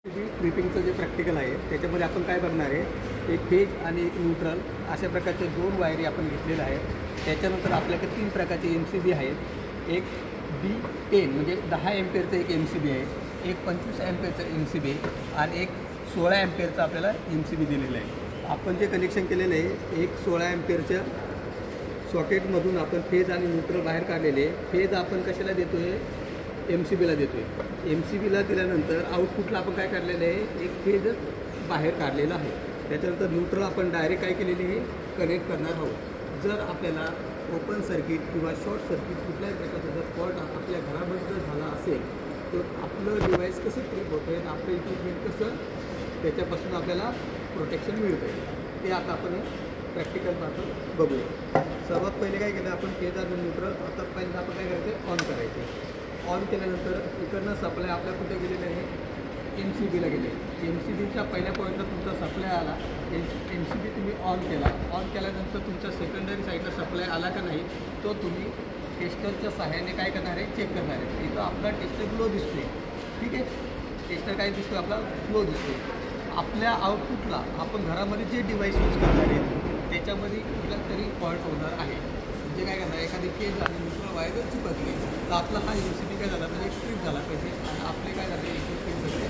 ट्रिपिंगचं जे प्रॅक्टिकल आहे त्याच्यामध्ये आपण काय बघणार आहे, एक फेज आणि एक न्यूट्रल अशा प्रकारचे 2 वायरी आपण घेतलेल्या आहेत. त्याच्यानंतर आपल्याकडे 3 प्रकारचे MCB आहेत. एक B10 म्हणजे 10 एम्पेअरचं एक MCB आहे, एक 25 एम्पेअरचं MCB आणि एक 16 एम्पेअरचं आपल्याला MCB दिलेलं आहे. आपण जे कनेक्शन केलेलं आहे, एक 16 एम्पेअरच्या सॉकेटमधून आपण फेज आणि न्यूट्रल बाहेर काढलेले आहे. फेज आपण कशाला देतो आहे, MCBला देतो आहे. MCBला दिल्यानंतर आउटपुटला आपण काय काढलेलं आहे, एक फेजच बाहेर काढलेला आहे. त्याच्यानंतर न्यूट्रल आपण डायरेक्ट काय केलेली आहे, कनेक्ट करणार आहोत. जर आपल्याला ओपन सर्किट किंवा शॉर्ट सर्किट कुठल्याही प्रकारचा जर फॉल्ट आपल्या घरामध्ये जर झाला असेल तर आपलं डिव्हाइस कसं ट्रिप होतं आहे, आपलं इक्विपमेंट कसं त्याच्यापासून आपल्याला प्रोटेक्शन मिळतं आहे, ते आता आपण प्रॅक्टिकल पाहतो बघूया. सर्वात पहिले काय केलं आपण, फेज आणि न्यूट्रल आता पहिल्यांदा आपण काय करायचं, ऑन करायचे. ऑन केल्यानंतर इकडनं सप्लाय आपल्या कुठे गेलेलं आहे, MCBला गेले. MCBच्या पहिल्या पॉईंटला तुमचा सप्लाय आला. MCB तुम्ही ऑन केला. ऑन केल्यानंतर तुमच्या सेकंडरी साईडला सप्लाय आला का नाही तो तुम्ही टेस्टरच्या सहाय्याने काय करणार आहे, चेक करणार आहे. इथं आपला टेस्टर ग्लो दिसतोय, ठीक आहे. टेस्टर काय दिसतोय, आपला ग्लो दिसतोय. आपल्या आउटपुटला आपण घरामध्ये जे डिव्हाइस यूज करणार आहे त्याच्यामध्ये कुठला तरी फॉल्ट होणार आहे. म्हणजे काय करणार, एखादी फेज आणि न्यूट्रल वायर जर चिपकली तर आपला हा MCB काय झाला पाहिजे, ट्रिप झाला पाहिजे आणि आपले काय झाले, इक्विपमेंट सगळे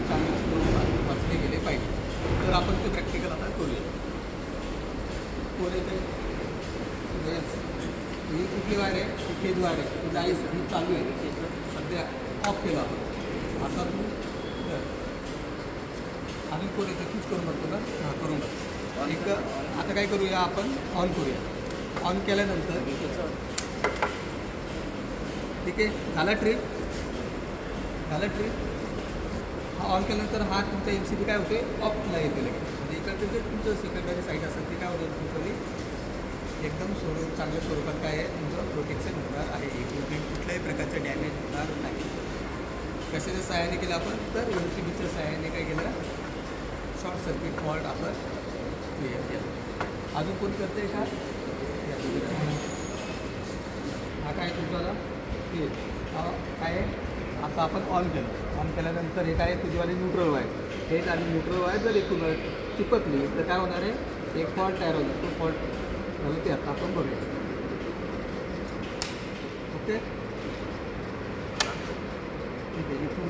चांगल्या स्वरूपात वाचले गेले पाहिजे. तर आपण ते प्रॅक्टिकल आता करूया. कोण ही कुठली वायर आहे, ही फेज वायर आहे, ही जाळी ही चालू आहे, सध्या ऑफ केला आपण. आता तू आणि कोण येतं तूच करून बघतो का, हां करून बघ. एक आता काय करूया, आपण ऑन करूया. ऑन केल्यानंतर ठीक आहे, झाला ट्रिप. हा ऑन केल्यानंतर हा तुमचा MCB काय होते, ऑफला येते लगेच. म्हणजे इकडचं जे तुमचं सेकंडरी साईड असेल ते काय होतं, तुमचं एकदम चांगल्या स्वरूपात काय आहे, तुमचं प्रोटेक्शन होणार आहे. इक्विपमेंट कुठल्याही प्रकारचं डॅमेज होणार नाही. कशाच्या सहाय्याने केलं आपण, तर MCBच्या सहाय्याने काय केलं, शॉर्ट सर्किट फॉल्ट आपण क्लिअर केला. अजून कोण करते का, हा काय तुमचा हा काय आहे. आता आपण ऑन केलं. ऑन केल्यानंतर हे काय, तुझीवाली न्यूट्रल वायर, हेच आणि न्यूट्रल वायर जर एकूण चिपकली तर काय होणार आहे, एक फॉल्ट तयार होणार. तो फॉल्ट झालं ते आता आपण बघूया. ओके ठीक आहे, इथून